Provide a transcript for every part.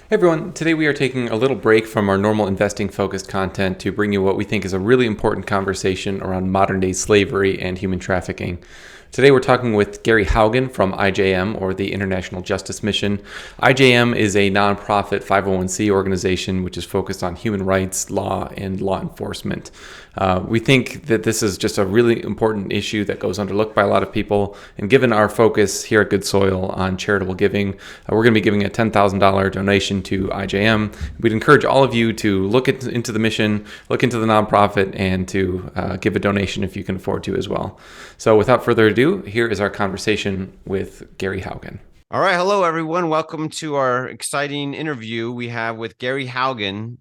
Hey everyone, today we are taking a little break from our normal investing focused content to bring you what we think is a really important conversation around modern day slavery and human trafficking. Today we're talking with Gary Haugen from IJM, or the International Justice Mission. IJM is a nonprofit 501c organization which is focused on human rights, law, and law enforcement. We think that this is just a really important issue that goes underlooked by a lot of people, and given our focus here at Good Soil on charitable giving, we're going to be giving a $10,000 donation to IJM. We'd encourage all of you to look into the mission, look into the nonprofit, and to give a donation if you can afford to as well. So without further ado, here is our conversation with Gary Haugen. All right. Hello, everyone. Welcome to our exciting interview we have with Gary Haugen,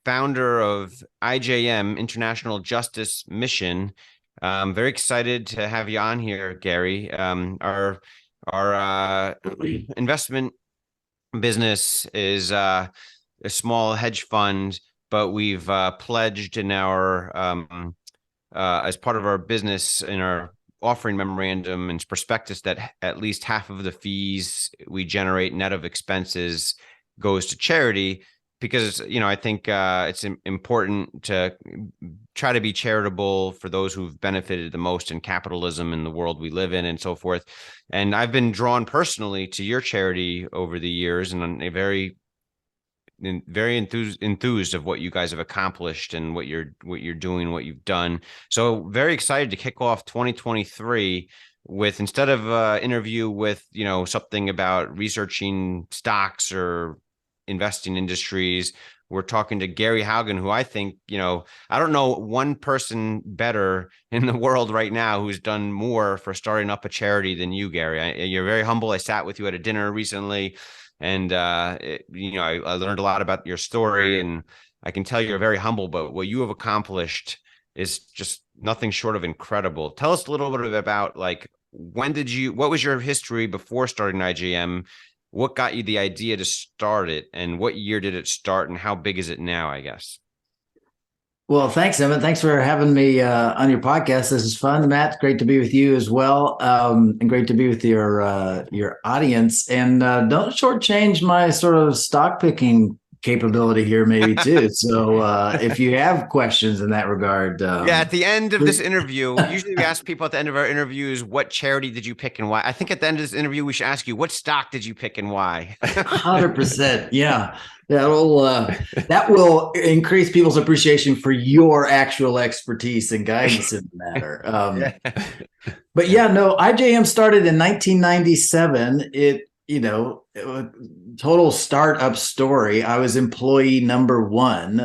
founder of IJM, International Justice Mission. I'm very excited to have you on here, Gary. Our investment business is a small hedge fund, but we've pledged in our as part of our business in our offering memorandum and prospectus that at least half of the fees we generate net of expenses goes to charity, because I think it's important to try to be charitable for those who've benefited the most in capitalism in the world we live in and so forth. And I've been drawn personally to your charity over the years, and I'm very enthused of what you guys have accomplished and what you're doing, what you've done. So very excited to kick off 2023 with, instead of interview with something about researching stocks or investing industries, we're talking to Gary Haugen, who I think, I don't know one person better in the world right now who's done more for starting up a charity than you, Gary. You're very humble. I sat with you at a dinner recently, and I learned a lot about your story, and I can tell you're very humble, but what you have accomplished is just nothing short of incredible. Tell us a little bit about, what was your history before starting IJM? What got you the idea to start it, and what year did it start, and how big is it now, I guess? Well, thanks, Emmet. Thanks for having me on your podcast. This is fun, Matt. Great to be with you as well, and great to be with your audience. And don't shortchange my sort of stock picking capability here, maybe too. So if you have questions in that regard, at the end of this interview, usually we ask people at the end of our interviews, what charity did you pick and why? I think at the end of this interview, we should ask you, what stock did you pick and why? 100%. Yeah. That will increase people's appreciation for your actual expertise and guidance in the matter. But IJM started in 1997. Total startup story. I was employee number one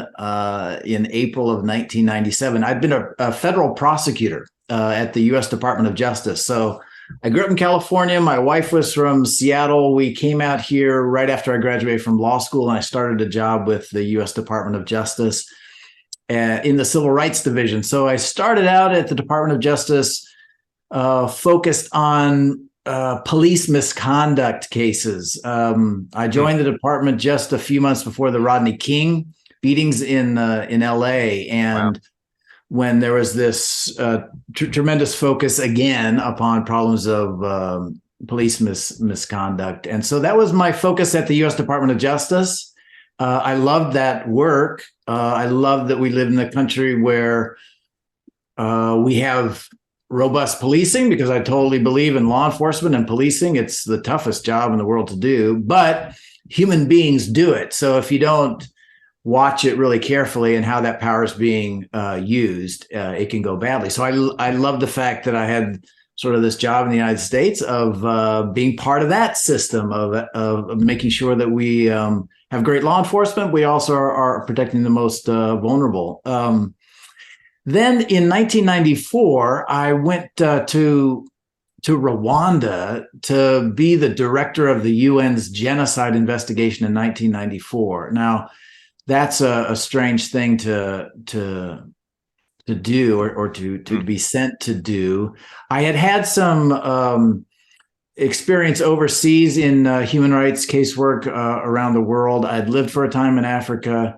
in April of 1997. I'd been a federal prosecutor at the U.S. Department of Justice. So I grew up in California. My wife was from Seattle. We came out here right after I graduated from law school, and I started a job with the U.S. Department of Justice in the Civil Rights Division. So I started out at the Department of Justice focused on police misconduct cases. I joined the department just a few months before the Rodney King beatings in LA, and wow, when there was this tremendous focus again upon problems of police misconduct. And so that was my focus at the U.S. Department of Justice. I loved that work. I love that we live in a country where we have robust policing, because I totally believe in law enforcement and policing. It's the toughest job in the world to do, but human beings do it. So if you don't watch it really carefully and how that power is being used, it can go badly. So I love the fact that I had sort of this job in the United States of being part of that system of making sure that we have great law enforcement. We also are protecting the most vulnerable. Then in 1994, I went to Rwanda to be the director of the UN's genocide investigation in 1994. Now, that's a strange thing to do or to be sent to do. I had some experience overseas in human rights casework around the world. I'd lived for a time in Africa.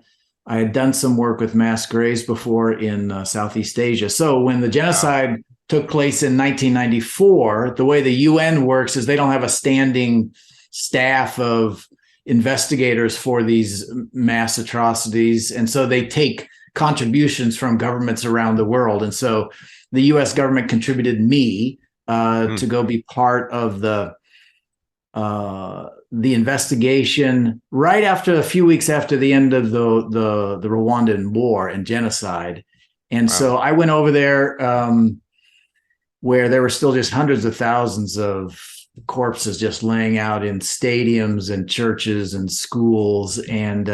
I had done some work with mass graves before in Southeast Asia. So when the genocide took place in 1994, the way the UN works is they don't have a standing staff of investigators for these mass atrocities. And so they take contributions from governments around the world. And so the U.S. government contributed me to go be part of the investigation right after, a few weeks after the end of the Rwandan war and genocide. And so I went over there where there were still just hundreds of thousands of corpses just laying out in stadiums and churches and schools. And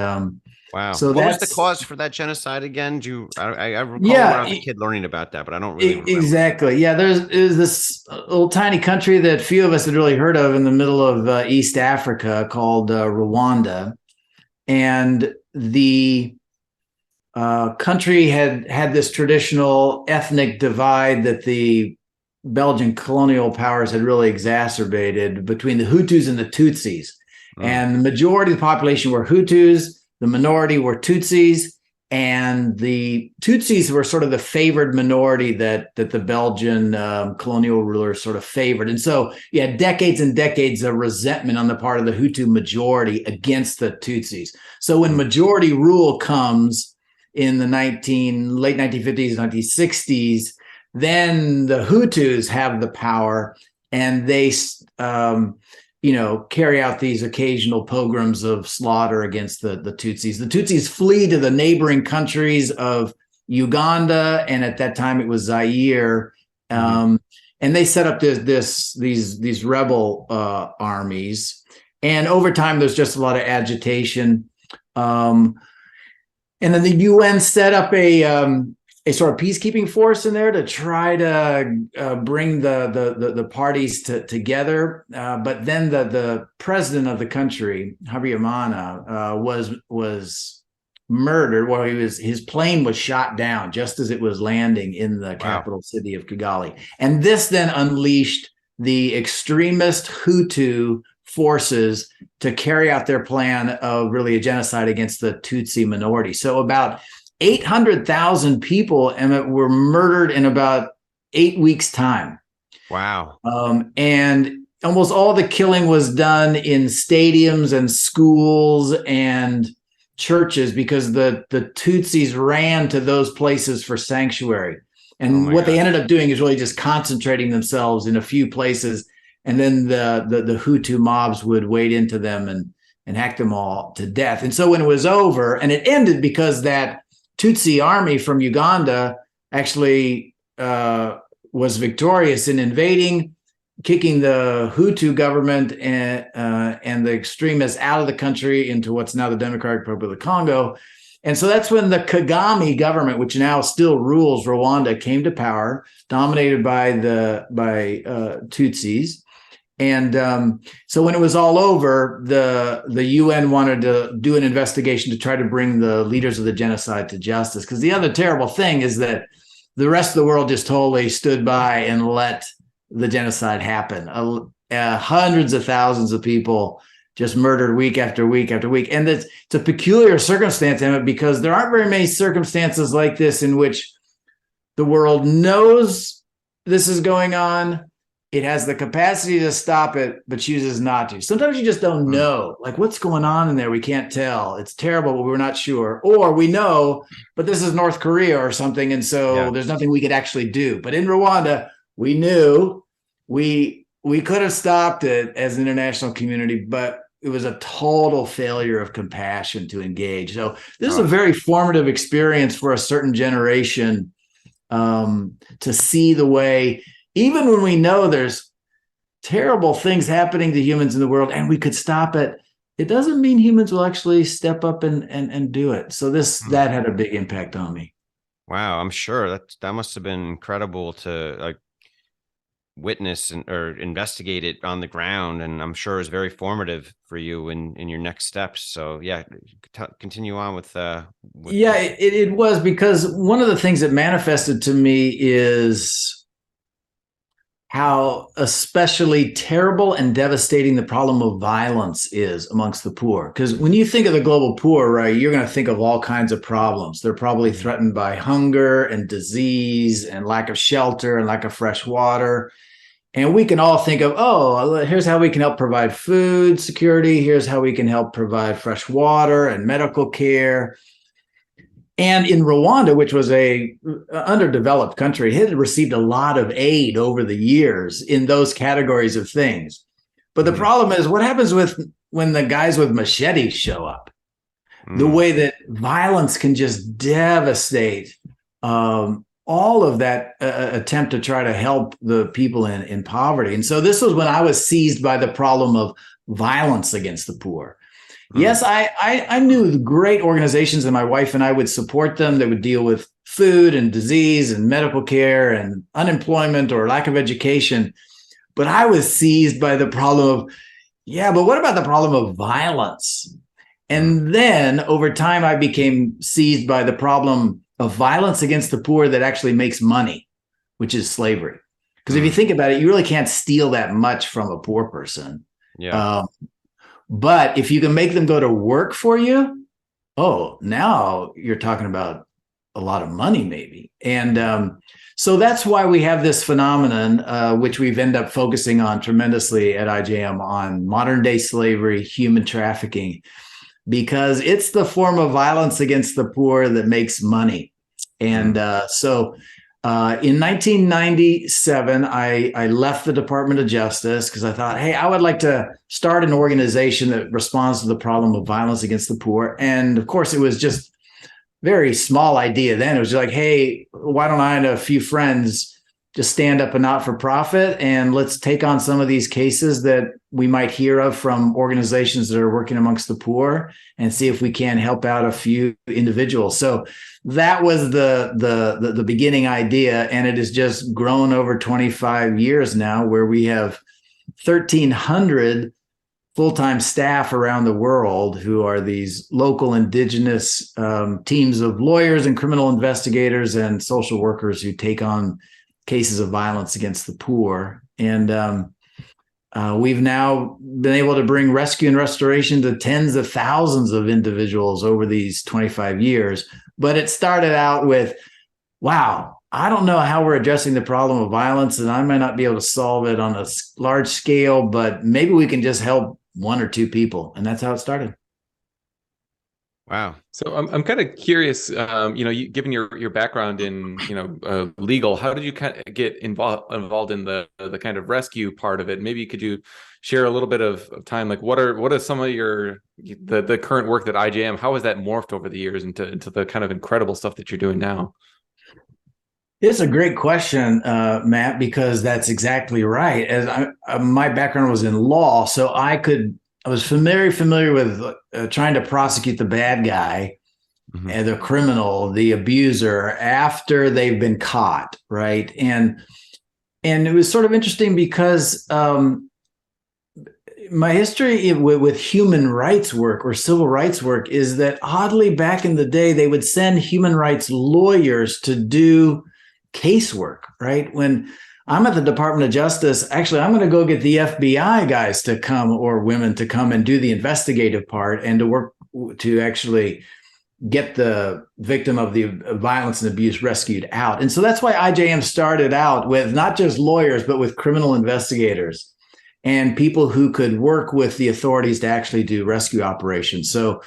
wow. So what was the cause for that genocide again? I recall when I was a kid learning about that, but I don't really remember. Exactly. Yeah, there's this little tiny country that few of us had really heard of in the middle of East Africa called Rwanda. And the country had this traditional ethnic divide that the Belgian colonial powers had really exacerbated between the Hutus and the Tutsis. And the majority of the population were Hutus, the minority were Tutsis, and the Tutsis were sort of the favored minority that the Belgian colonial rulers sort of favored. And so you had decades and decades of resentment on the part of the Hutu majority against the Tutsis. So when majority rule comes in the late 1950s, 1960s, then the Hutus have the power, and they, carry out these occasional pogroms of slaughter against the Tutsis. The Tutsis flee to the neighboring countries of Uganda, and at that time it was Zaire, and they set up these rebel armies. And over time, there's just a lot of agitation, and then the UN set up a sort of peacekeeping force in there to try to bring the parties together. But then the president of the country, Habyarimana, was murdered. Well, his plane was shot down just as it was landing in the capital city of Kigali. And this then unleashed the extremist Hutu forces to carry out their plan of really a genocide against the Tutsi minority. So about 800,000 people, Emmet, were murdered in about 8 weeks' time. Wow. And almost all the killing was done in stadiums and schools and churches because the Tutsis ran to those places for sanctuary. And what they ended up doing is really just concentrating themselves in a few places. And then the Hutu mobs would wade into them and hack them all to death. And so when it was over, and it ended because that Tutsi army from Uganda actually was victorious in invading, kicking the Hutu government and the extremists out of the country into what's now the Democratic Republic of the Congo. And so that's when the Kagame government, which now still rules Rwanda, came to power, dominated by Tutsis. And so when it was all over, the UN wanted to do an investigation to try to bring the leaders of the genocide to justice. Because the other terrible thing is that the rest of the world just totally stood by and let the genocide happen. Hundreds of thousands of people just murdered week after week after week. And it's a peculiar circumstance, Emmet, because there aren't very many circumstances like this in which the world knows this is going on. It has the capacity to stop it, but chooses not to. Sometimes you just don't know, like, what's going on in there. We can't tell. It's terrible, but we're not sure. Or we know, but this is North Korea or something, and so there's nothing we could actually do. But in Rwanda, we knew we could have stopped it as an international community, but it was a total failure of compassion to engage. So this is a very formative experience for a certain generation, to see the way, even when we know there's terrible things happening to humans in the world and we could stop it, it doesn't mean humans will actually step up and do it. So that had a big impact on me. Wow, I'm sure that must have been incredible to witness or investigate it on the ground, and I'm sure it was very formative for you in your next steps. So continue on with it was, because one of the things that manifested to me is how especially terrible and devastating the problem of violence is amongst the poor. Because when you think of the global poor, right, you're going to think of all kinds of problems. They're probably threatened by hunger and disease and lack of shelter and lack of fresh water. And we can all think of, oh, here's how we can help provide food security. Here's how we can help provide fresh water and medical care. And in Rwanda, which was a underdeveloped country, it had received a lot of aid over the years in those categories of things. But the problem is, what happens when the guys with machetes show up? The way that violence can just devastate all of that attempt to try to help the people in poverty. And so this was when I was seized by the problem of violence against the poor. Yes, I knew great organizations, and my wife and I would support them that would deal with food and disease and medical care and unemployment or lack of education. But I was seized by the problem of, yeah, but what about the problem of violence? And then over time, I became seized by the problem of violence against the poor that actually makes money, which is slavery. Because if you think about it, you really can't steal that much from a poor person. Yeah. But if you can make them go to work for you, oh, now you're talking about a lot of money, maybe. And so that's why we have this phenomenon, which we've ended up focusing on tremendously at IJM, on modern day slavery, human trafficking, because it's the form of violence against the poor that makes money. And so in 1997, I left the Department of Justice because I thought, hey, I would like to start an organization that responds to the problem of violence against the poor. And of course, it was just very small idea then. It was just like, hey, why don't I and a few friends just stand up a not-for-profit and let's take on some of these cases that we might hear of from organizations that are working amongst the poor and see if we can help out a few individuals. So that was the beginning idea, and it has just grown over 25 years now, where we have 1,300 full-time staff around the world who are these local indigenous teams of lawyers and criminal investigators and social workers who take on cases of violence against the poor. And we've now been able to bring rescue and restoration to tens of thousands of individuals over these 25 years. But it started out with, wow, I don't know how we're addressing the problem of violence, and I might not be able to solve it on a large scale, but maybe we can just help one or two people. And that's how it started. Wow. So I'm kind of curious, given your background in, legal, how did you kind of get involved in the kind of rescue part of it? Maybe could you share a little bit of time, like what are some of the current work that IJM, how has that morphed over the years into the kind of incredible stuff that you're doing now? It's a great question, Matt, because that's exactly right. As my background was in law, so I was very familiar with trying to prosecute the bad guy and the criminal, the abuser, after they've been caught, right? And it was sort of interesting because my history with human rights work or civil rights work is that, oddly, back in the day, they would send human rights lawyers to do casework, right? When I'm at the Department of Justice, actually, I'm going to go get the FBI guys to come, or women to come, and do the investigative part and to work to actually get the victim of the violence and abuse rescued out. And so that's why IJM started out with not just lawyers, but with criminal investigators and people who could work with the authorities to actually do rescue operations. So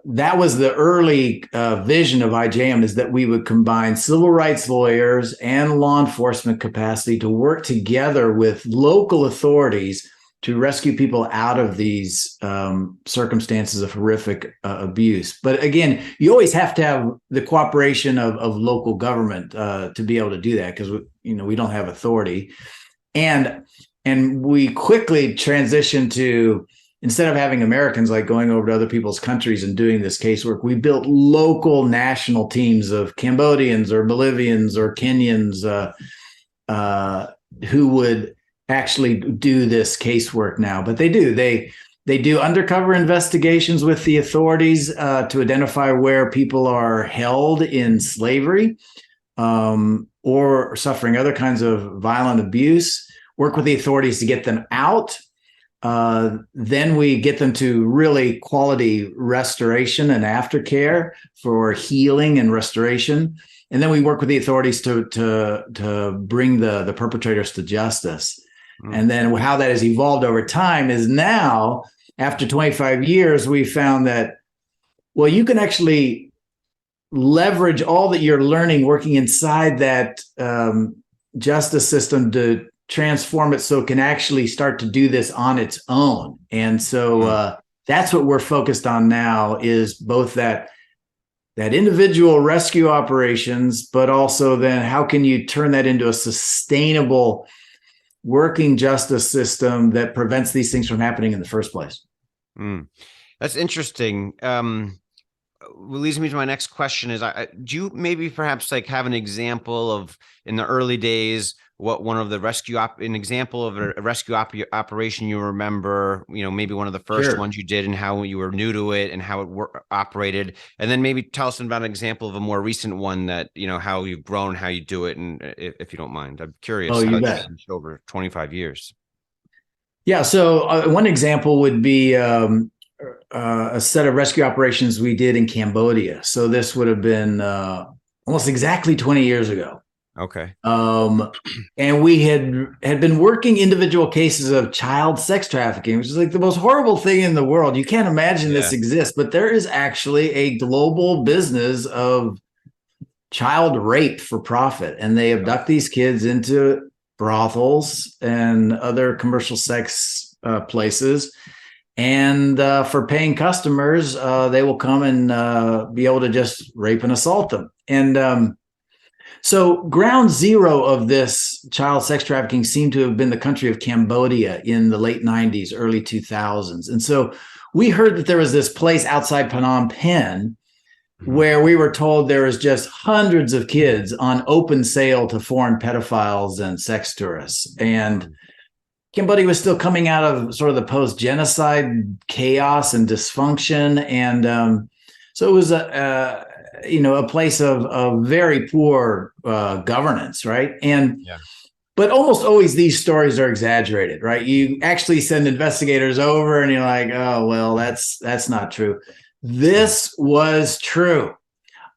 that was the early vision of IJM, is that we would combine civil rights lawyers and law enforcement capacity to work together with local authorities to rescue people out of these circumstances of horrific abuse. But again, you always have to have the cooperation of local government to be able to do that, because we don't have authority. And we quickly transitioned to, instead of having Americans like going over to other people's countries and doing this casework, we built local national teams of Cambodians or Bolivians or Kenyans who would actually do this casework now. But they do undercover investigations with the authorities to identify where people are held in slavery or suffering other kinds of violent abuse, work with the authorities to get them out. Then we get them to really quality restoration and aftercare for healing and restoration. and then we work with the authorities to bring the perpetrators to justice. And then how that has evolved over time is now, after 25 years, we found that, well, you can actually leverage all that you're learning working inside that justice system to transform it so it can actually start to do this on its own. And so that's what we're focused on now, is both that individual rescue operations, but also then how can you turn that into a sustainable working justice system that prevents these things from happening in the first place. That's interesting. Leads me to my next question is, do you maybe perhaps like have an example of, in the early days, what one of the an example of a rescue operation you remember, maybe one of the first ones you did and how you were new to it and how it operated, and then maybe tell us about an example of a more recent one that, how you've grown, how you do it. And if you don't mind, I'm curious. Oh, you bet. Over 25 years. Yeah. So one example would be a set of rescue operations we did in Cambodia. So this would have been almost exactly 20 years ago. Okay. And we had been working individual cases of child sex trafficking, which is like the most horrible thing in the world. You can't imagine this exists, but there is actually a global business of child rape for profit. And they abduct these kids into brothels and other commercial sex places. And for paying customers, they will come and be able to just rape and assault them. And so ground zero of this child sex trafficking seemed to have been the country of Cambodia in the late 90s, early 2000s. And so we heard that there was this place outside Phnom Penh where we were told there was just hundreds of kids on open sale to foreign pedophiles and sex tourists. And Cambodia was still coming out of sort of the post-genocide chaos and dysfunction. And so it was a place of very poor governance, right? But almost always these stories are exaggerated, right? You actually send investigators over and you're like, oh, well, that's not true. This was true.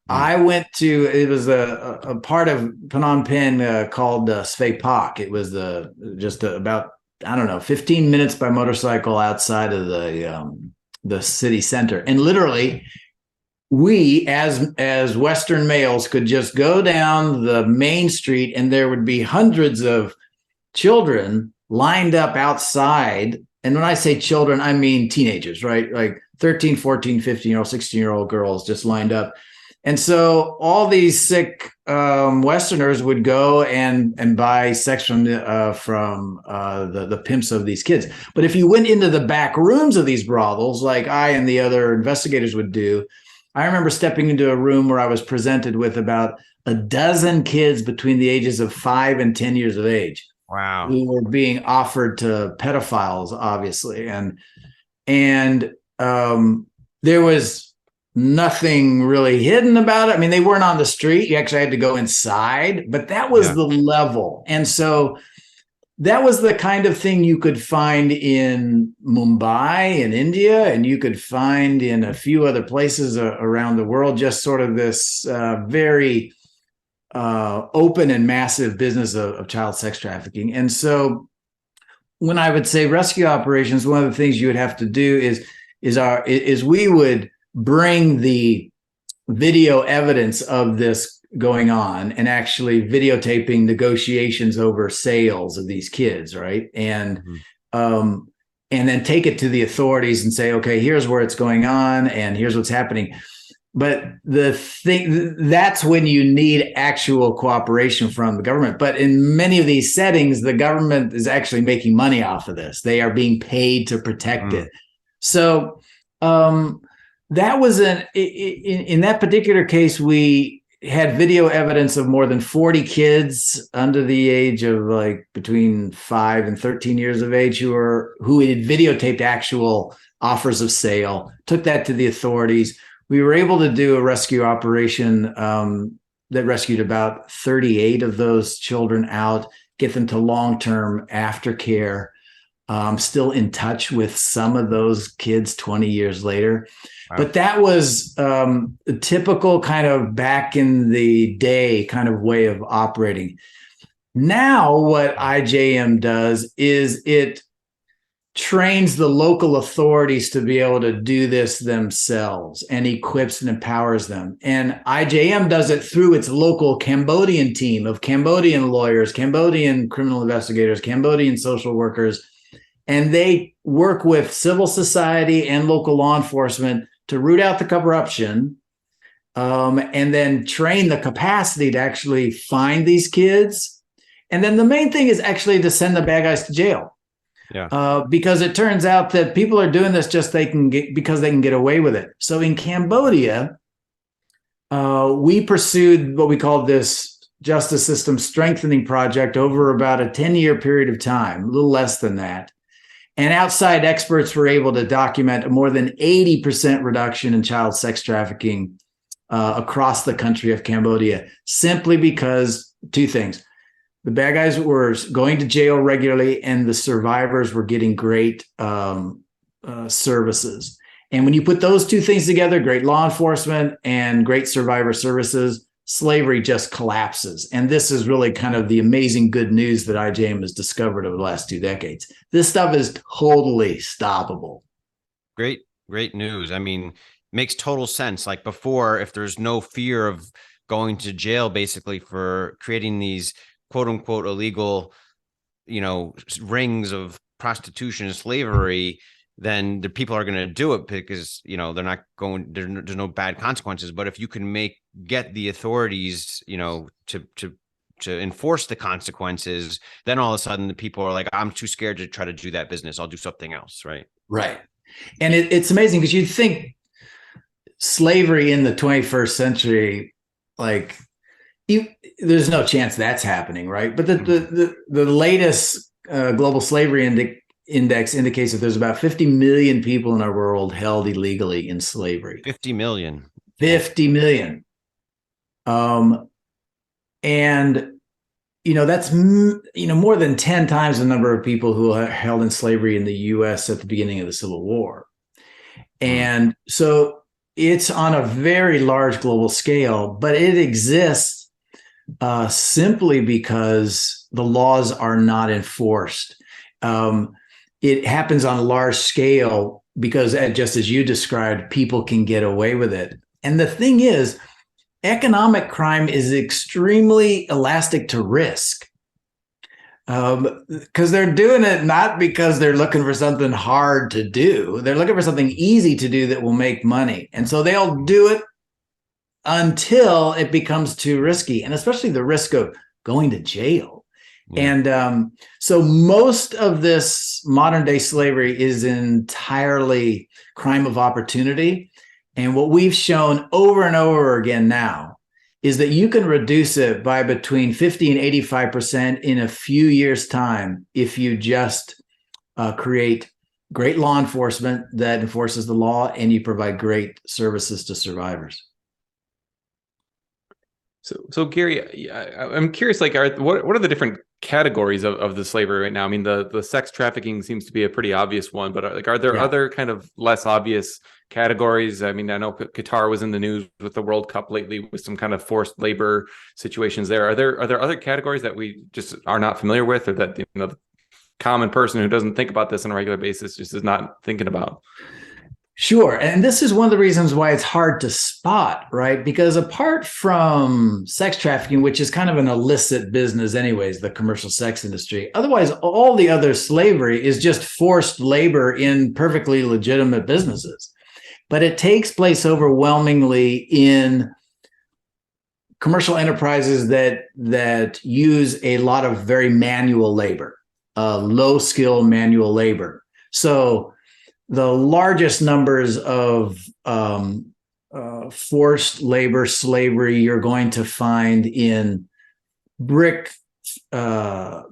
I went to, it was a part of Phnom Penh called Svay Pak. It was just about, I don't know, 15 minutes by motorcycle outside of the city center. And literally, we as Western males could just go down the main street and there would be hundreds of children lined up outside. And when I say children, I mean teenagers, right? Like 13, 14, 15-year-old, 16-year-old girls just lined up. And so all these sick Westerners would go and buy sex from the pimps of these kids. But if you went into the back rooms of these brothels, like I and the other investigators would do, I remember stepping into a room where I was presented with about a dozen kids between the ages of 5 and 10 years of age. Wow. Who were being offered to pedophiles, obviously. And there was nothing really hidden about it. I mean, they weren't on the street. You actually had to go inside, but that was the level. And so that was the kind of thing you could find in Mumbai in India, and you could find in a few other places around the world, just sort of this very open and massive business of child sex trafficking. And so when I would say rescue operations, one of the things you would have to do is we would bring the video evidence of this going on and actually videotaping negotiations over sales of these kids, right? And then take it to the authorities and say, okay, here's where it's going on and here's what's happening. But that's when you need actual cooperation from the government. But in many of these settings, the government is actually making money off of this. They are being paid to protect it. So that was in that particular case, we had video evidence of more than 40 kids under the age of like between 5 and 13 years of age who had videotaped actual offers of sale, took that to the authorities. We were able to do a rescue operation that rescued about 38 of those children out, get them to long-term aftercare. I'm still in touch with some of those kids 20 years later. Wow. But that was a typical kind of back in the day kind of way of operating. Now, what IJM does is it trains the local authorities to be able to do this themselves and equips and empowers them. And IJM does it through its local Cambodian team of Cambodian lawyers, Cambodian criminal investigators, Cambodian social workers. And they work with civil society and local law enforcement to root out the corruption, and then train the capacity to actually find these kids. And then the main thing is actually to send the bad guys to jail. Yeah. Because it turns out that people are doing this because they can get away with it. So in Cambodia, we pursued what we called this justice system strengthening project over about a 10-year period of time, a little less than that. And outside experts were able to document a more than 80% reduction in child sex trafficking across the country of Cambodia, simply because two things. The bad guys were going to jail regularly, and the survivors were getting great services. And when you put those two things together, great law enforcement and great survivor services, slavery just collapses. And this is really kind of the amazing good news that IJM has discovered over the last 2 decades. This stuff is totally stoppable. Great news. I mean, makes total sense. Like before, if there's no fear of going to jail, basically for creating these quote unquote illegal, rings of prostitution and slavery, then the people are going to do it because, they're not going, there's no bad consequences. But if you can get the authorities, to enforce the consequences, then all of a sudden the people are like, I'm too scared to try to do that business. I'll do something else. Right. Right. And it's amazing because you'd think slavery in the 21st century, like there's no chance that's happening. Right. But the latest global slavery index indicates that there's about 50 million people in our world held illegally in slavery. 50 million. 50 million. And, that's, more than 10 times the number of people who are held in slavery in the U.S. at the beginning of the Civil War. And so it's on a very large global scale, but it exists simply because the laws are not enforced. It happens on a large scale because, just as you described, people can get away with it. And the thing is, economic crime is extremely elastic to risk, because they're doing it not because they're looking for something hard to do. They're looking for something easy to do that will make money. And so they'll do it until it becomes too risky, and especially the risk of going to jail. Yeah. And so most of this modern day slavery is entirely crime of opportunity. And what we've shown over and over again now is that you can reduce it by between 50 and 85% in a few years' time if you just create great law enforcement that enforces the law and you provide great services to survivors. So Gary, I'm curious, like, what are the different categories of the slavery right now? I mean, the sex trafficking seems to be a pretty obvious one, but are there other kind of less obvious categories? I mean, I know Qatar was in the news with the World Cup lately with some kind of forced labor situations there. Are there other categories that we just are not familiar with, or that the common person who doesn't think about this on a regular basis just is not thinking about? Sure. And this is one of the reasons why it's hard to spot, right? Because apart from sex trafficking, which is kind of an illicit business anyways, the commercial sex industry, otherwise, all the other slavery is just forced labor in perfectly legitimate businesses. But it takes place overwhelmingly in commercial enterprises that use a lot of very manual labor, low skill manual labor. So the largest numbers of forced labor slavery you're going to find in brick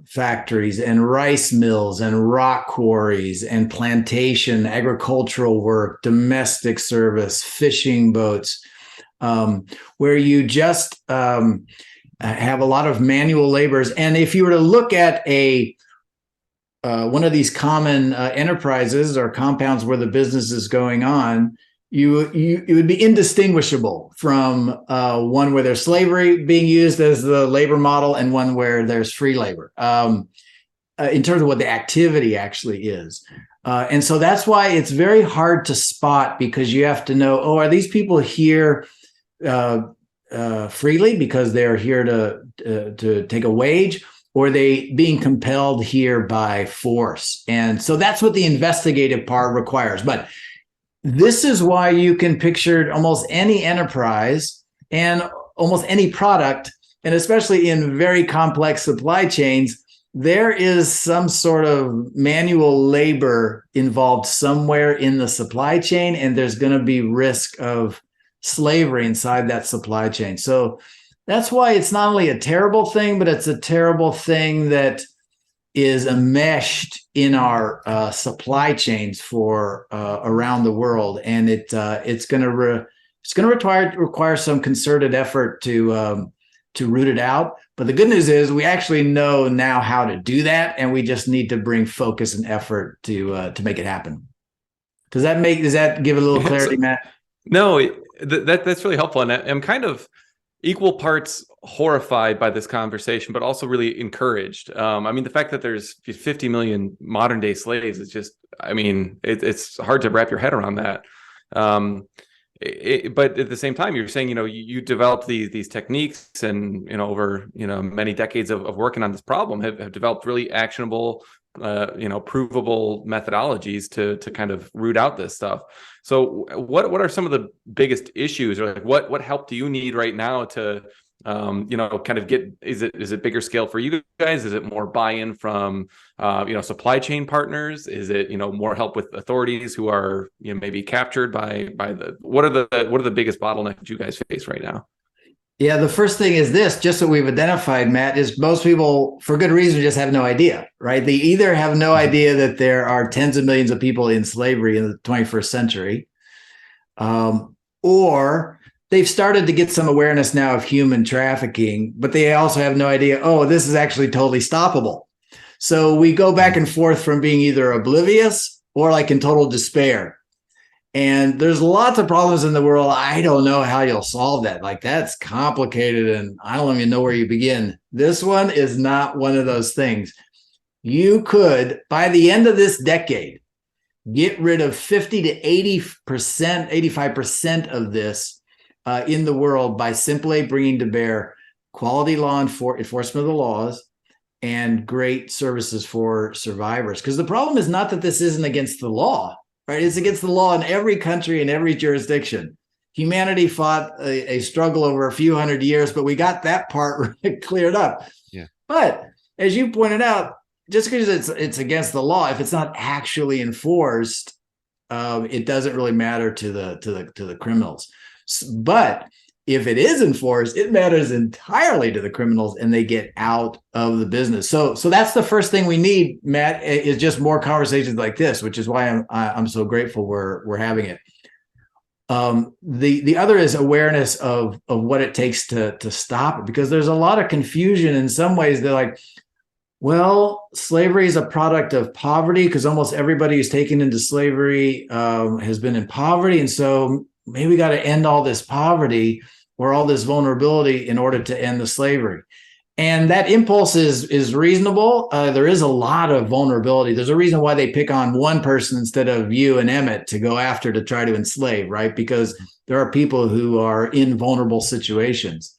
factories and rice mills and rock quarries and plantation, agricultural work, domestic service, fishing boats, where you just have a lot of manual laborers. And if you were to look at a one of these common enterprises or compounds where the business is going on, it would be indistinguishable from one where there's slavery being used as the labor model and one where there's free labor in terms of what the activity actually is. And so that's why it's very hard to spot, because you have to know, oh, are these people here freely because they're here to take a wage, or are they being compelled here by force? And so that's what the investigative part requires. But this is why you can picture almost any enterprise and almost any product, and especially in very complex supply chains, there is some sort of manual labor involved somewhere in the supply chain, and there's going to be risk of slavery inside that supply chain. So that's why it's not only a terrible thing, but it's a terrible thing that is enmeshed in our supply chains for around the world, and it's going to require some concerted effort to root it out. But the good news is we actually know now how to do that, and we just need to bring focus and effort to make it happen. Does that give a little clarity, Matt? No, that's really helpful, and I'm kind of equal parts horrified by this conversation, but also really encouraged. I mean, the fact that there's 50 million modern day slaves is just, I mean, it's hard to wrap your head around that. But at the same time, you're saying, you developed these techniques, and, over, many decades of working on this problem have developed really actionable, provable methodologies to kind of root out this stuff. So what are some of the biggest issues, or like what help do you need right now to, kind of get, is it bigger scale for you guys? Is it more buy-in from, supply chain partners? Is it, more help with authorities who are, maybe captured by what are the biggest bottlenecks you guys face right now? Yeah, the first thing is this, just what we've identified, Matt, is most people, for good reason, just have no idea, right? They either have no idea that there are tens of millions of people in slavery in the 21st century, or they've started to get some awareness now of human trafficking, but they also have no idea, oh, this is actually totally stoppable. So we go back and forth from being either oblivious or like in total despair. And there's lots of problems in the world. I don't know how you'll solve that. Like, that's complicated, and I don't even know where you begin. This one is not one of those things. You could, by the end of this decade, get rid of 50 to 80%, 85% of this in the world by simply bringing to bear quality law enforcement of the laws and great services for survivors. Because the problem is not that this isn't against the law. Right, it's against the law in every country, in every jurisdiction. Humanity fought a struggle over a few hundred years, but we got that part cleared up. Yeah. But as you pointed out, just because it's against the law, if it's not actually enforced, it doesn't really matter to the criminals. But if it is enforced, it matters entirely to the criminals, and they get out of the business. So that's the first thing we need, Matt, is just more conversations like this, which is why I'm so grateful we're having it. The other is awareness of what it takes to stop it, because there's a lot of confusion in some ways. They're like, well, slavery is a product of poverty because almost everybody who's taken into slavery has been in poverty, and so maybe we got to end all this poverty or all this vulnerability in order to end the slavery. And that impulse is reasonable. There is a lot of vulnerability. There's a reason why they pick on one person instead of you and Emmet to go after to try to enslave, right? Because there are people who are in vulnerable situations.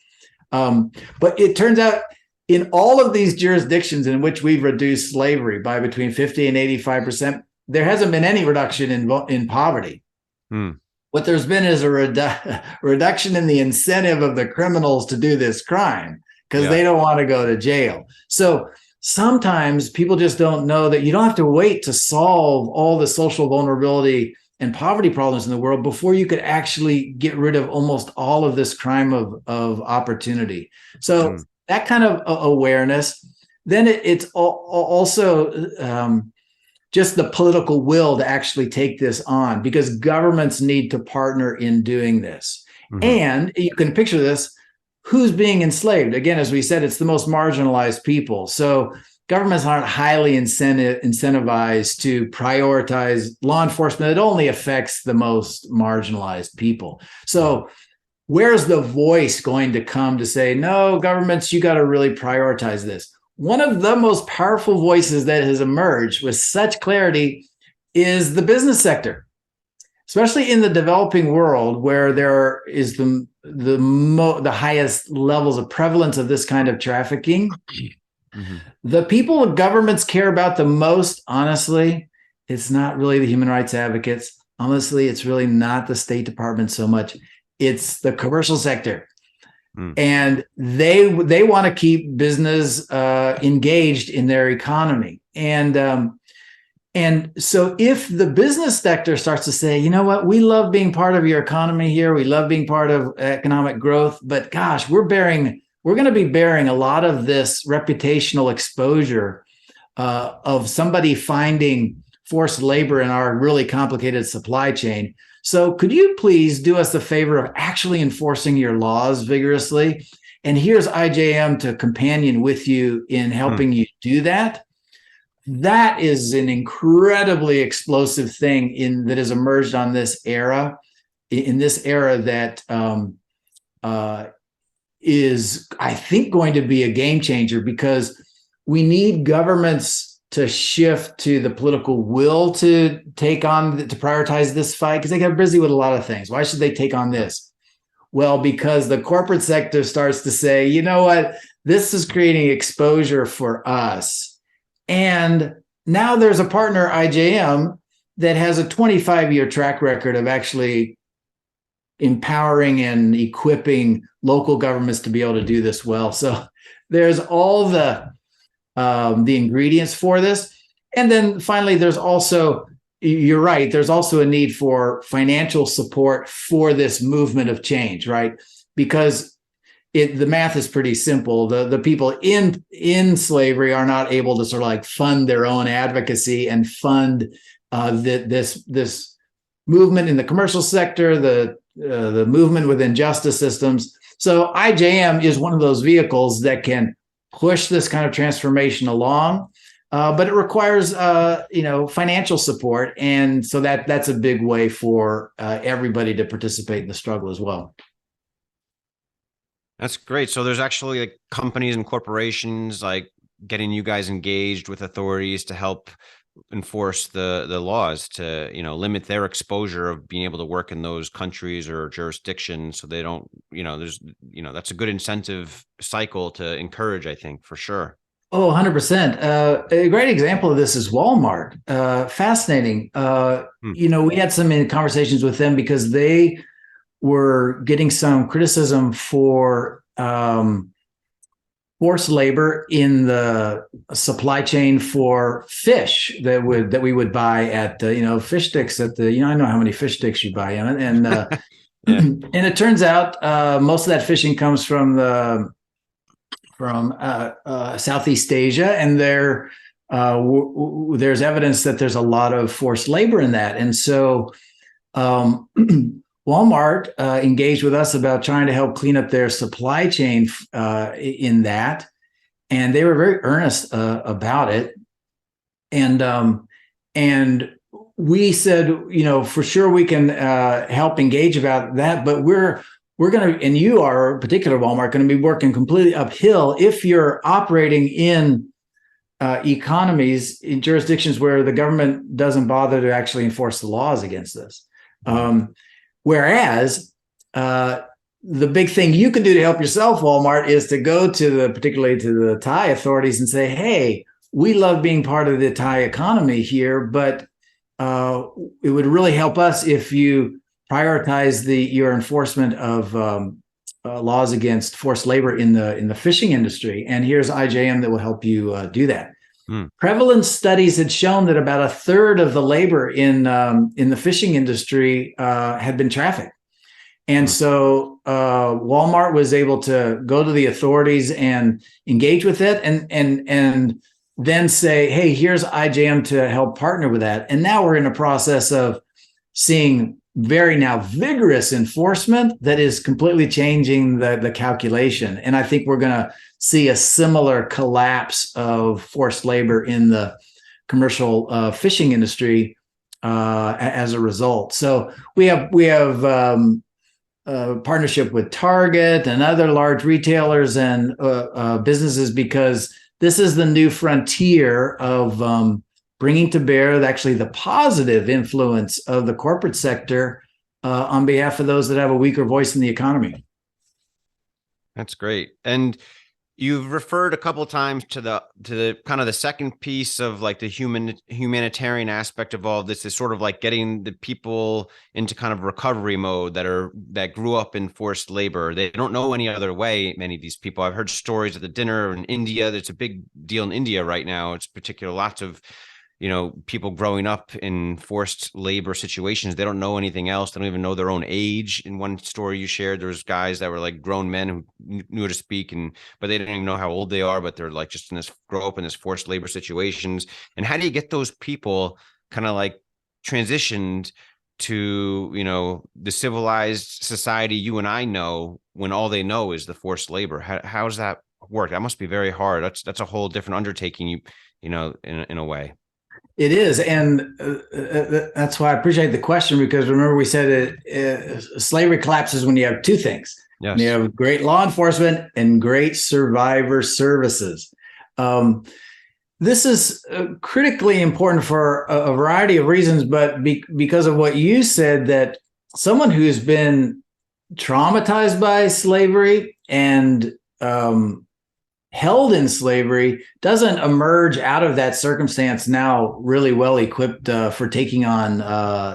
But it turns out in all of these jurisdictions in which we've reduced slavery by between 50 and 85%, there hasn't been any reduction in poverty. What there's been is a reduction in the incentive of the criminals to do this crime because they don't want to go to jail. So sometimes people just don't know that you don't have to wait to solve all the social vulnerability and poverty problems in the world before you could actually get rid of almost all of this crime of opportunity. So that kind of awareness. Then it's also just the political will to actually take this on, because governments need to partner in doing this. And you can picture this, who's being enslaved? Again, as we said, it's the most marginalized people. So governments aren't highly incentivized to prioritize law enforcement. It only affects the most marginalized people. So where's the voice going to come to say, no, governments, you got to really prioritize this? One of the most powerful voices that has emerged with such clarity is the business sector, especially in the developing world where there is the highest levels of prevalence of this kind of trafficking. Mm-hmm. The people governments care about the most, honestly, it's not really the human rights advocates. Honestly, it's really not the State Department so much. It's the commercial sector. And they want to keep business engaged in their economy. And so if the business sector starts to say, you know what, we love being part of your economy here, we love being part of economic growth, but gosh, we're going to be bearing a lot of this reputational exposure of somebody finding forced labor in our really complicated supply chain. So could you please do us the favor of actually enforcing your laws vigorously? And here's IJM to companion with you in helping you do that. That is an incredibly explosive thing that has emerged on this era, in this era that is, I think, going to be a game changer, because we need governments to shift to the political will to prioritize this fight, because they get busy with a lot of things. Why should they take on this? Well, because the corporate sector starts to say, you know what, this is creating exposure for us. And now there's a partner, IJM, that has a 25-year track record of actually empowering and equipping local governments to be able to do this well. So there's all the ingredients for this. And then finally, there's also, you're right, there's also a need for financial support for this movement of change, right? Because the math is pretty simple. The people in slavery are not able to sort of like fund their own advocacy and fund this movement in the commercial sector, the movement within justice systems. So IJM is one of those vehicles that can push this kind of transformation along, but it requires financial support, and so that's a big way for everybody to participate in the struggle as well. That's great. So there's actually like companies and corporations like getting you guys engaged with authorities to help enforce the laws to, limit their exposure of being able to work in those countries or jurisdictions, so they don't, that's a good incentive cycle to encourage, I think, for sure. Oh, 100%. A great example of this is Walmart. Fascinating. We had some conversations with them because they were getting some criticism for forced labor in the supply chain for fish that we would buy at fish sticks at the I know how many fish sticks you buy, Emmet, and yeah. And it turns out most of that fishing comes from Southeast Asia, and there's evidence that there's a lot of forced labor in that, and so Walmart engaged with us about trying to help clean up their supply chain in that, and they were very earnest about it. And we said, for sure we can help engage about that, but we're going to, and you are, particular Walmart, going to be working completely uphill if you're operating in economies, in jurisdictions where the government doesn't bother to actually enforce the laws against this. Whereas the big thing you can do to help yourself, Walmart, is to go particularly to the Thai authorities and say, hey, we love being part of the Thai economy here, but it would really help us if you prioritize your enforcement of laws against forced labor in the fishing industry. And here's IJM that will help you do that. Prevalence studies had shown that about a third of the labor in the fishing industry had been trafficked. And so Walmart was able to go to the authorities and engage with it and then say, hey, here's IJM to help partner with that. And now we're in a process of seeing very now vigorous enforcement that is completely changing the calculation. And I think we're going to see a similar collapse of forced labor in the commercial fishing industry as a result. So we have partnership with Target and other large retailers and businesses, because this is the new frontier of bringing to bear actually the positive influence of the corporate sector on behalf of those that have a weaker voice in the economy. That's great. And you've referred a couple of times to the kind of the second piece of like the humanitarian aspect of all of this is sort of like getting the people into kind of recovery mode that grew up in forced labor. They don't know any other way. Many of these people, I've heard stories at the dinner in India. There's a big deal in India right now. It's particular, lots of people growing up in forced labor situations. They don't know anything else. They don't even know their own age. In one story you shared, there was guys that were like grown men who knew how to speak, but they didn't even know how old they are, but they're like just grow up in this forced labor situations. And how do you get those people kind of like transitioned to, the civilized society you and I know, when all they know is the forced labor? How does that work? That must be very hard. That's a whole different undertaking, in a way. It is, and that's why I appreciate the question, because remember we said slavery collapses when you have two things. Yes. You have great law enforcement and great survivor services. This is critically important for a variety of reasons, but because of what you said, that someone who's been traumatized by slavery and held in slavery doesn't emerge out of that circumstance now really well equipped for taking on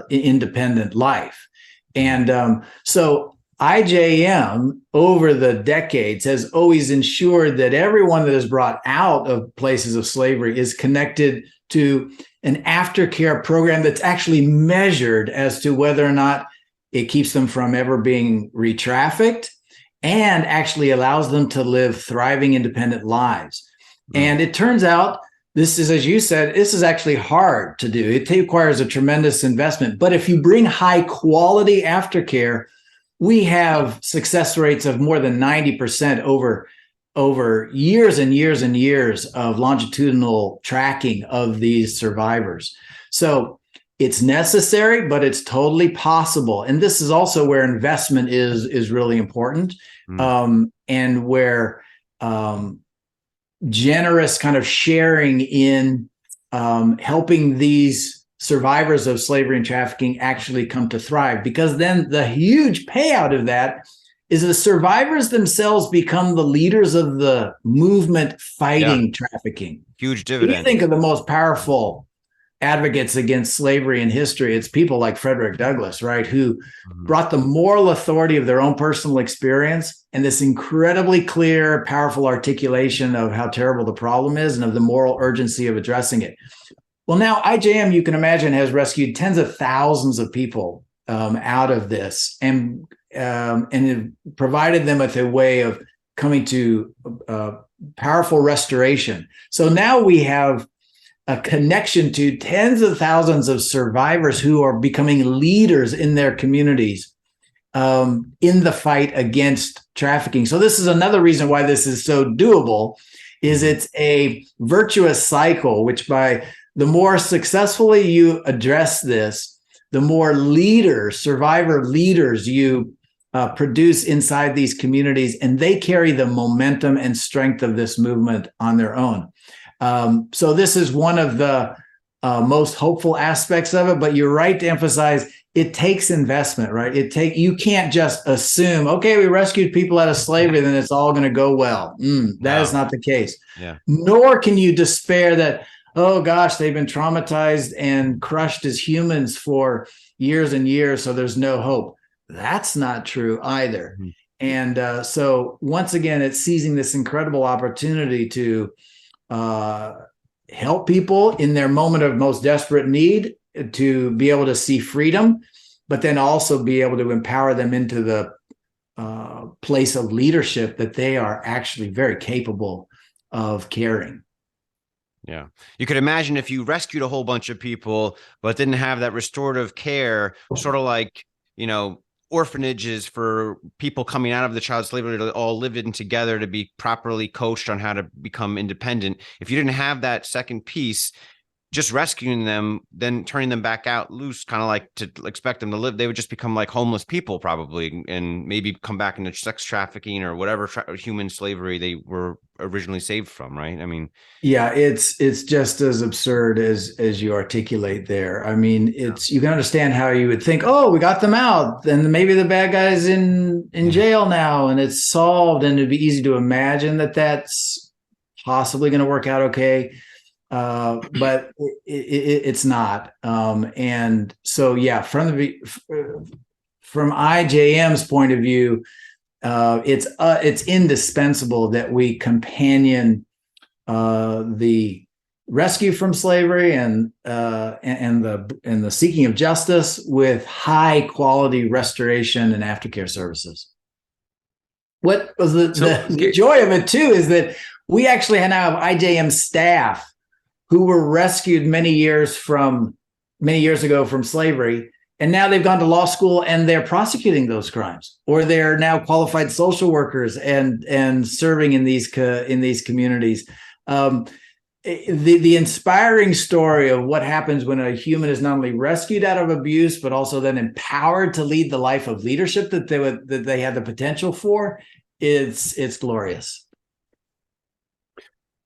independent life. And so IJM over the decades has always ensured that everyone that is brought out of places of slavery is connected to an aftercare program that's actually measured as to whether or not it keeps them from ever being re-trafficked, and actually allows them to live thriving, independent lives. And it turns out this is, as you said, this is actually hard to do. It requires a tremendous investment. But if you bring high quality aftercare, we have success rates of more than 90% over years and years and years of longitudinal tracking of these survivors. So it's necessary, but it's totally possible. And this is also where investment is really important, and where generous kind of sharing in helping these survivors of slavery and trafficking actually come to thrive. Because then the huge payout of that is the survivors themselves become the leaders of the movement fighting trafficking. Huge dividend. You think of the most powerful advocates against slavery in history, it's people like Frederick Douglass, right, who brought the moral authority of their own personal experience and this incredibly clear, powerful articulation of how terrible the problem is and of the moral urgency of addressing it. Well, now IJM, you can imagine, has rescued tens of thousands of people out of this and provided them with a way of coming to powerful restoration. So now we have a connection to tens of thousands of survivors who are becoming leaders in their communities in the fight against trafficking. So this is another reason why this is so doable, is it's a virtuous cycle, which by the more successfully you address this, the more leaders, survivor leaders you produce inside these communities, and they carry the momentum and strength of this movement on their own. So this is one of the most hopeful aspects of it, but you're right to emphasize it takes investment, right? You can't just assume, okay, we rescued people out of slavery, then it's all going to go well. That is not the case. Yeah. Nor can you despair that, oh gosh, they've been traumatized and crushed as humans for years and years, so there's no hope. That's not true either. And so once again, it's seizing this incredible opportunity to help people in their moment of most desperate need to be able to see freedom, but then also be able to empower them into the place of leadership that they are actually very capable of carrying. Yeah. You could imagine if you rescued a whole bunch of people, but didn't have that restorative care, sort of like, orphanages for people coming out of the child slavery to all live in together, to be properly coached on how to become independent. If you didn't have that second piece, just rescuing them, then turning them back out loose, kind of like to expect them to live, they would just become like homeless people probably, and maybe come back into sex trafficking or whatever human slavery they were originally saved from, right? I mean, yeah, it's just as absurd as you articulate there. I mean, you can understand how you would think, oh, we got them out, then maybe the bad guy's in jail now, and it's solved, and it'd be easy to imagine that that's possibly going to work out okay. But it's not. And so, yeah, from IJM's point of view, it's indispensable that we companion the rescue from slavery and the seeking of justice with high quality restoration and aftercare services. What was the joy of it too is that we actually now have IJM staff who were rescued many years ago from slavery, and now they've gone to law school and they're prosecuting those crimes, or they're now qualified social workers and serving in these communities. The inspiring story of what happens when a human is not only rescued out of abuse, but also then empowered to lead the life of leadership that they had the potential for, it's glorious.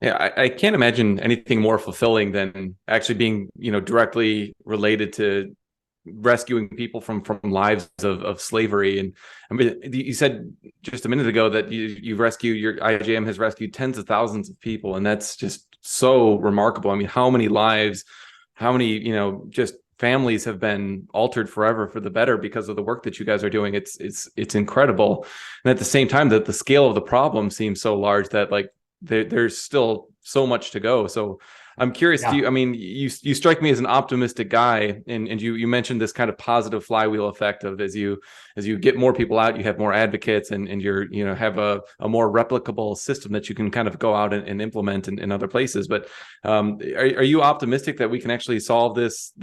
Yeah, I can't imagine anything more fulfilling than actually being, directly related to rescuing people from lives of slavery. And I mean, you said just a minute ago that your IJM has rescued tens of thousands of people, and that's just so remarkable. I mean, how many lives, how many, just families have been altered forever for the better because of the work that you guys are doing. It's incredible. And at the same time, that the scale of the problem seems so large that there's still so much to go. So I'm curious, yeah. You strike me as an optimistic guy, and you mentioned this kind of positive flywheel effect of as you get more people out, you have more advocates, and you're have a more replicable system that you can kind of go out and implement in other places. But are you optimistic that we can actually solve this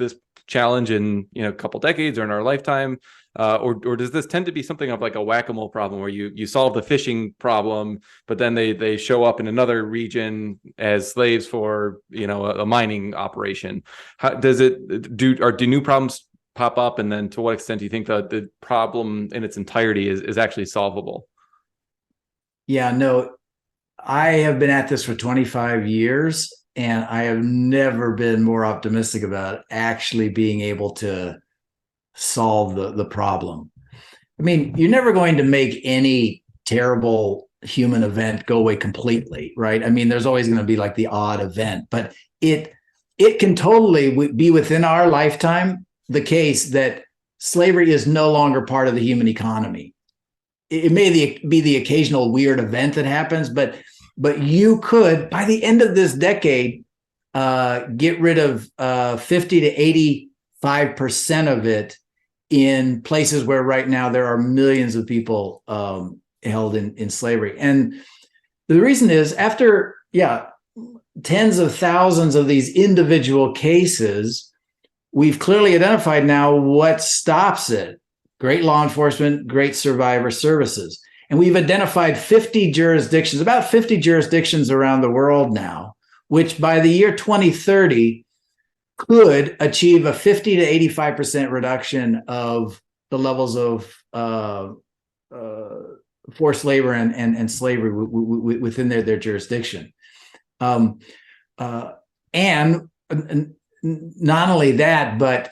challenge in a couple decades or in our lifetime? Or does this tend to be something of like a whack-a-mole problem where you solve the fishing problem, but then they show up in another region as slaves for a mining operation? How does do new problems pop up, and then to what extent do you think the problem in its entirety is actually solvable? Yeah, no, I have been at this for 25 years, and I have never been more optimistic about actually being able to solve the problem. I mean, you're never going to make any terrible human event go away completely, right? I mean, there's always going to be like the odd event, but it can totally be within our lifetime the case that slavery is no longer part of the human economy. It may be the occasional weird event that happens, but you could, by the end of this decade, get rid of 50 to 85% of it in places where right now there are millions of people held in slavery. And the reason is, after tens of thousands of these individual cases, we've clearly identified now what stops it. Great law enforcement, great survivor services. And we've identified 50 jurisdictions, about 50 jurisdictions around the world now, which by the year 2030 could achieve a 50 to 85% reduction of the levels of forced labor and slavery within their jurisdiction. And not only that, but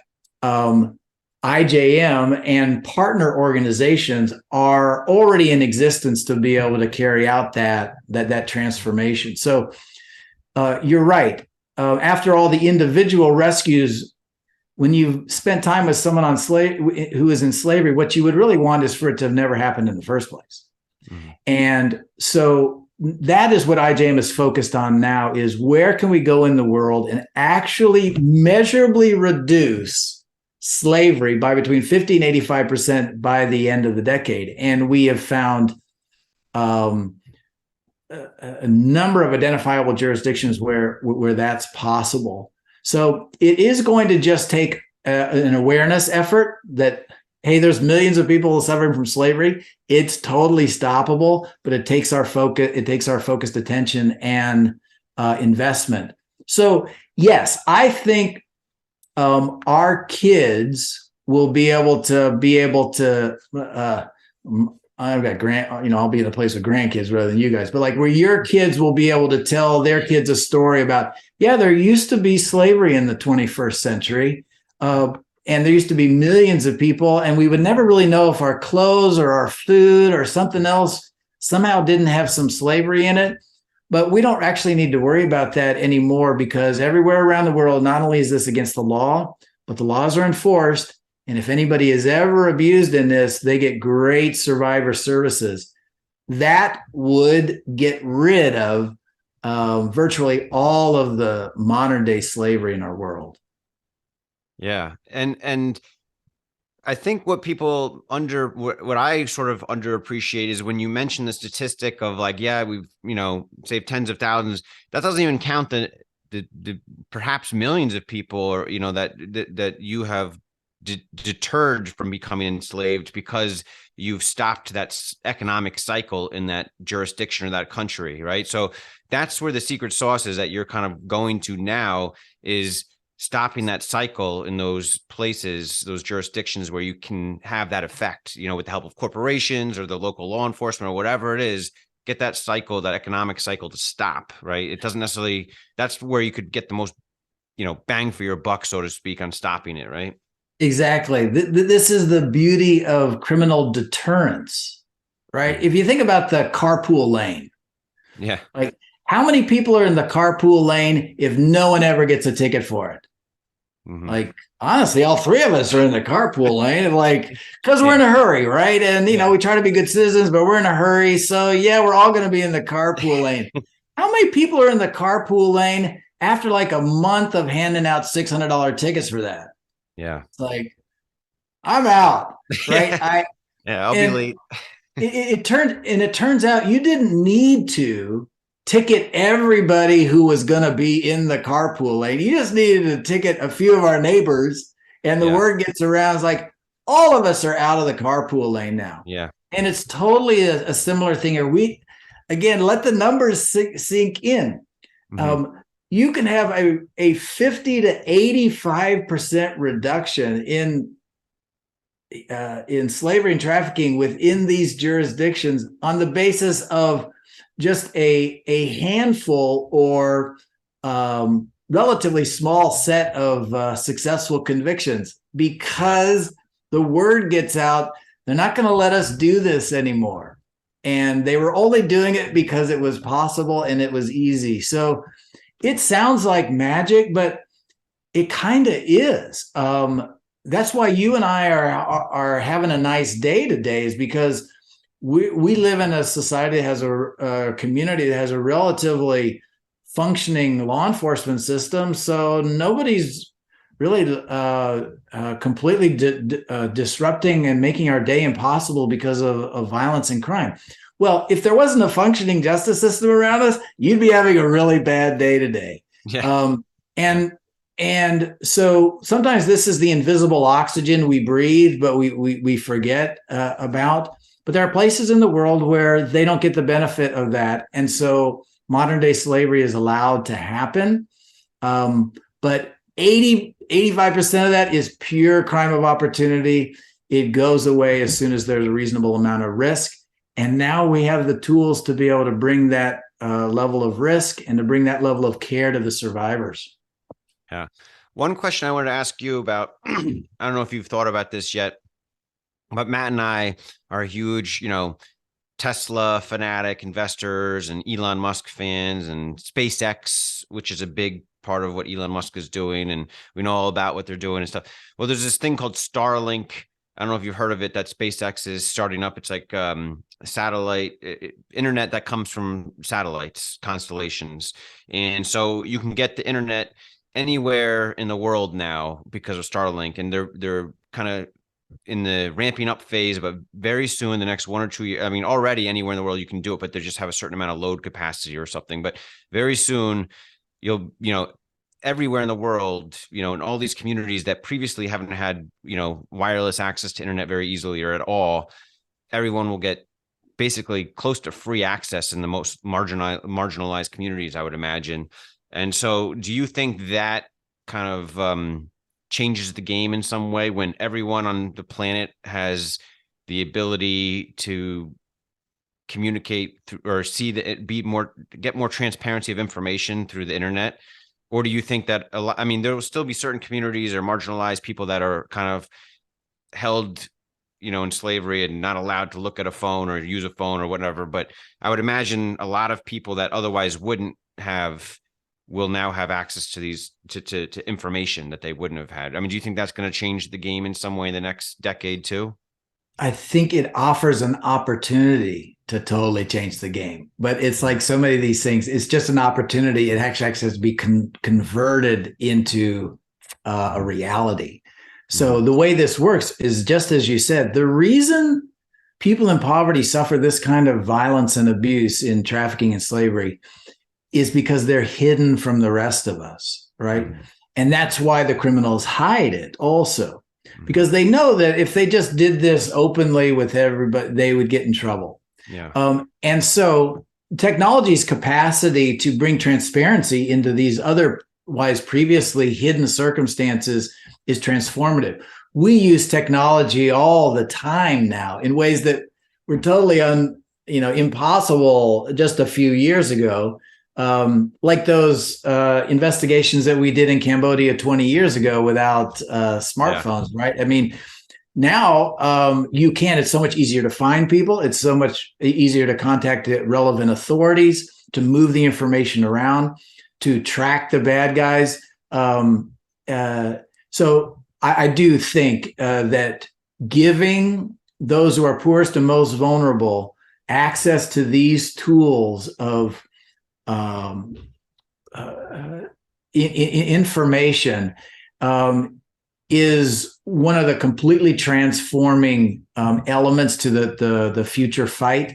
IJM and partner organizations are already in existence to be able to carry out that transformation. So you're right. After all the individual rescues, when you've spent time with someone who is in slavery, what you would really want is for it to have never happened in the first place. Mm-hmm. And so that is what IJM is focused on now, is where can we go in the world and actually measurably reduce slavery by between 50 and 85% by the end of the decade. And we have found a number of identifiable jurisdictions where that's possible. So it is going to just take an awareness effort that, hey, there's millions of people suffering from slavery. It's totally stoppable, but it takes our focus. It takes our focused attention and investment. So yes, I think our kids will be able to. I've got I'll be in a place with grandkids rather than you guys, but like where your kids will be able to tell their kids a story about, yeah, there used to be slavery in the 21st century. And there used to be millions of people, and we would never really know if our clothes or our food or something else somehow didn't have some slavery in it. But we don't actually need to worry about that anymore, because everywhere around the world, not only is this against the law, but the laws are enforced. And if anybody is ever abused in this, they get great survivor services. That would get rid of virtually all of the modern day slavery in our world. Yeah. And I think what I sort of underappreciate is when you mention the statistic of like, yeah, we've, saved tens of thousands. That doesn't even count the perhaps millions of people, or, that you have deterred from becoming enslaved because you've stopped that economic cycle in that jurisdiction or that country. Right. So that's where the secret sauce is that you're kind of going to now, is stopping that cycle in those places, those jurisdictions where you can have that effect, with the help of corporations or the local law enforcement or whatever it is, get that cycle, that economic cycle to stop, right? It doesn't necessarily, that's where you could get the most, bang for your buck, so to speak, on stopping it, right? Exactly. This is the beauty of criminal deterrence, right? If you think about the carpool lane, yeah, like how many people are in the carpool lane if no one ever gets a ticket for it? Mm-hmm. Like, honestly, all three of us are in the carpool lane, like, because we're in a hurry, right? And, we try to be good citizens, but we're in a hurry. So, yeah, we're all going to be in the carpool lane. How many people are in the carpool lane after like a month of handing out $600 tickets for that? Yeah. It's like, I'm out, right? I'll be late. it turns out you didn't need to ticket everybody who was going to be in the carpool lane. You just needed to ticket a few of our neighbors, and the word gets around. It's like, all of us are out of the carpool lane now. Yeah. And it's totally a similar thing here. Again, let the numbers sink in. Mm-hmm. You can have a 50 to 85% reduction in slavery and trafficking within these jurisdictions on the basis of just a handful or relatively small set of successful convictions, because the word gets out, they're not going to let us do this anymore. And they were only doing it because it was possible and it was easy. So it sounds like magic, but it kind of is. That's why you and I are having a nice day today, is because we live in a society that has a community that has a relatively functioning law enforcement system. So nobody's really completely disrupting and making our day impossible because of violence and crime. Well, if there wasn't a functioning justice system around us, you'd be having a really bad day today. Yeah. And so sometimes this is the invisible oxygen we breathe, but we forget about. But there are places in the world where they don't get the benefit of that. And so modern day slavery is allowed to happen. But 85% of that is pure crime of opportunity. It goes away as soon as there's a reasonable amount of risk. And now we have the tools to be able to bring that level of risk and to bring that level of care to the survivors. Yeah. One question I wanted to ask you about, I don't know if you've thought about this yet, but Matt and I are huge, Tesla fanatic investors and Elon Musk fans, and SpaceX, which is a big part of what Elon Musk is doing. And we know all about what they're doing and stuff. Well, there's this thing called Starlink. I don't know if you've heard of it, that SpaceX is starting up. It's like satellite internet that comes from satellites, constellations. And so you can get the internet anywhere in the world now because of Starlink. And they're kind of in the ramping up phase, but very soon, the next 1 or 2 years, I mean, already anywhere in the world you can do it, but they just have a certain amount of load capacity or something. But very soon you'll, everywhere in the world, in all these communities that previously haven't had, wireless access to internet very easily or at all, everyone will get basically close to free access in the most marginalized communities, I would imagine. And so do you think that kind of changes the game in some way when everyone on the planet has the ability to communicate or see that it get more transparency of information through the internet? Or do you think that there will still be certain communities or marginalized people that are kind of held, in slavery and not allowed to look at a phone or use a phone or whatever? But I would imagine a lot of people that otherwise wouldn't have will now have access to these to information that they wouldn't have had. Do you think that's going to change the game in some way in the next decade too? I think it offers an opportunity to totally change the game. But it's like so many of these things, it's just an opportunity. It actually has to be converted into a reality. So the way this works is just as you said, the reason people in poverty suffer this kind of violence and abuse in trafficking and slavery is because they're hidden from the rest of us, right? And that's why the criminals hide it also, because they know that if they just did this openly with everybody, they would get in trouble. Yeah. And so technology's capacity to bring transparency into these otherwise previously hidden circumstances is transformative. We use technology all the time now in ways that were totally impossible just a few years ago. Like those investigations that we did in Cambodia 20 years ago without smartphones, right? Now you can. It's so much easier to find people. It's so much easier to contact the relevant authorities, to move the information around, to track the bad guys. So I do think that giving those who are poorest and most vulnerable access to these tools of information is one of the completely transforming elements to the future fight.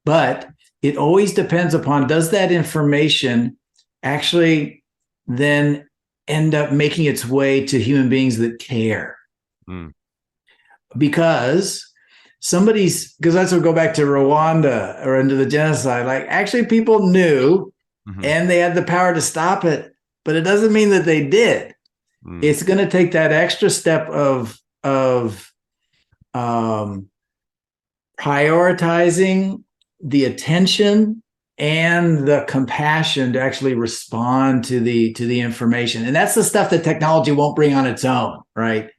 But it always depends upon, does that information actually then end up making its way to human beings that care? Because that's what go back to Rwanda or into the genocide. Like, actually people knew and they had the power to stop it, but it doesn't mean that they did. It's going to take that extra step of prioritizing the attention and the compassion to actually respond to the information. And that's the stuff that technology won't bring on its own, right?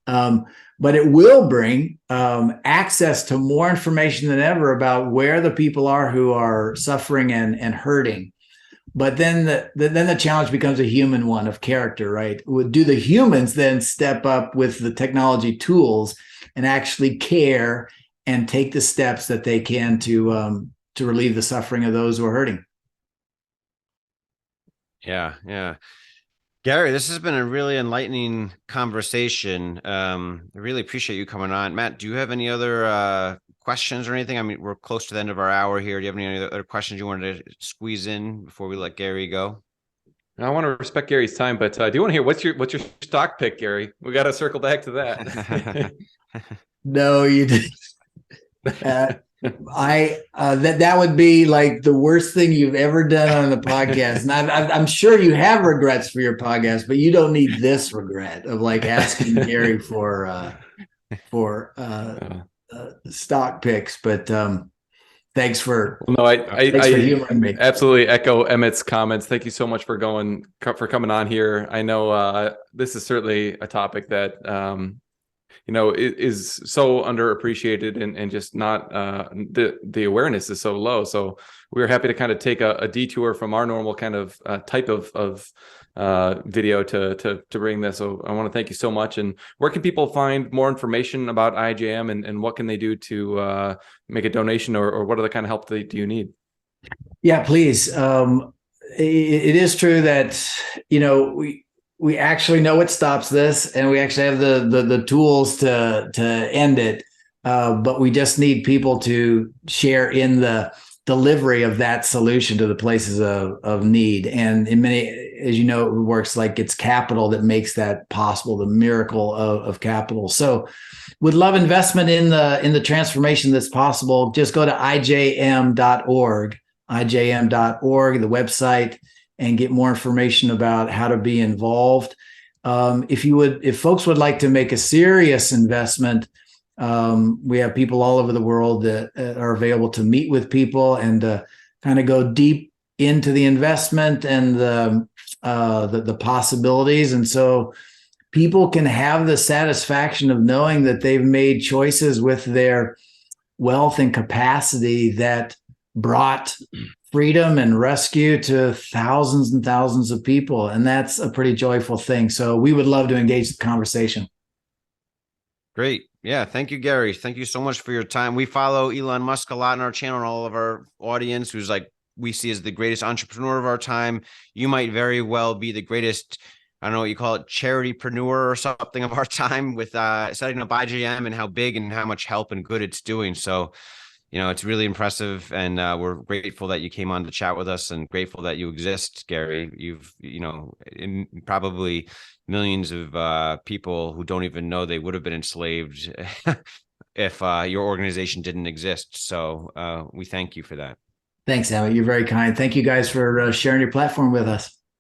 But it will bring access to more information than ever about where the people are who are suffering and hurting. But then the challenge becomes a human one of character, right? Do the humans then step up with the technology tools and actually care and take the steps that they can to relieve the suffering of those who are hurting? Yeah. Gary, this has been a really enlightening conversation. I really appreciate you coming on. Matt, do you have any other questions or anything? We're close to the end of our hour here. Do you have any other questions you wanted to squeeze in before we let Gary go? I want to respect Gary's time, but I do want to hear what's your stock pick, Gary? We got to circle back to that. No, you didn't. That would be like the worst thing you've ever done on the podcast. And I'm sure you have regrets for your podcast, but you don't need this regret of like asking Gary for stock picks. But thanks for humoring me. Absolutely echo Emmett's comments. Thank you so much for coming on here. I know this is certainly a topic that is so underappreciated and just not the awareness is so low. So we were happy to kind of take a detour from our normal kind of type of video to bring this. So I want to thank you so much. And where can people find more information about IJM and what can they do to make a donation or what other kind of help do you need? Yeah, please. It is true that, we actually know what stops this, and we actually have the tools to end it. But we just need people to share in the delivery of that solution to the places of need. And in many, as you know, it works like it's capital that makes that possible, the miracle of capital. So would love investment in the transformation that's possible. Just go to ijm.org, the website, and get more information about how to be involved. If folks would like to make a serious investment, we have people all over the world that are available to meet with people and kind of go deep into the investment and the possibilities. And so people can have the satisfaction of knowing that they've made choices with their wealth and capacity that brought freedom and rescue to thousands and thousands of people. And that's a pretty joyful thing. So we would love to engage the conversation. Great. Yeah. Thank you, Gary. Thank you so much for your time. We follow Elon Musk a lot in our channel and all of our audience, who's like, we see as the greatest entrepreneur of our time. You might very well be the greatest, I don't know what you call it, charitypreneur or something of our time with setting up IJM and how big and how much help and good it's doing. So, it's really impressive. And we're grateful that you came on to chat with us and grateful that you exist, Gary. You've, probably millions of people who don't even know they would have been enslaved if your organization didn't exist. So we thank you for that. Thanks, Emmet. You're very kind. Thank you guys for sharing your platform with us.